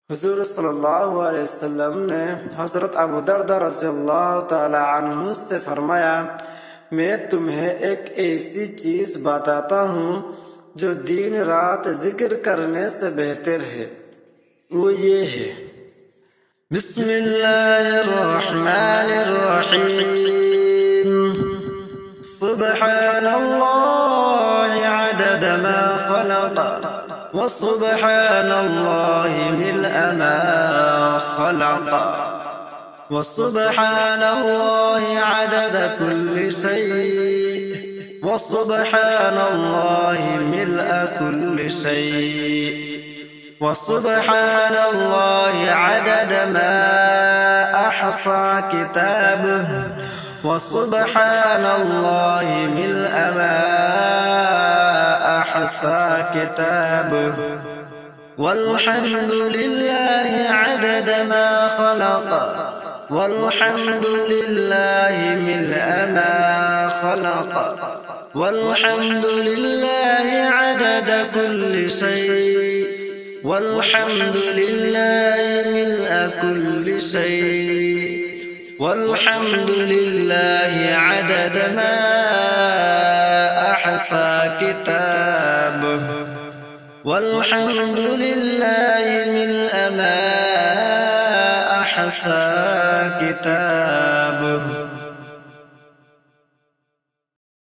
हुजूर सल्लल्लाहु अलैहि वसल्लम ने हज़रत अबू दरदा रज़ियल्लाहु ताला अन्हु से फरमाया, मैं तुम्हें एक ऐसी चीज बताता हूँ जो दिन रात जिक्र करने से बेहतर है। वो ये है, बिस्मिल्लाहिर्रहमानिर्रहीम, सुब्हानल्लाहि अदद मा खलक़ व सुब्हानल्लाहि मिल्अ मा खलक़ व सुब्हानल्लाहि अदद कुल्लि शै व सुब्हानल्लाहि मिल्अ कुल्लि शै व सुब्हानल्लाहि अदद मा अहसा किताबुहु व सुब्हानल्लाहि मिल्अ मा अहसा किताबुहु वल्हम्दुलिल्लाहि अदद मा खलक़ वल्हम्दुलिल्लाहि मिल्अ मा खलक़ वल्हम्दुलिल्लाहि अदद कुल्लि शै वल्हम्दुलिल्लाहि मिल्अ कुल्लि शै वल्हम्दुलिल्लाहि अदद मा अहसा किताबुहु वल्हम्दुलिल्लाहि मिल्अ मा अहसा किताबुहु।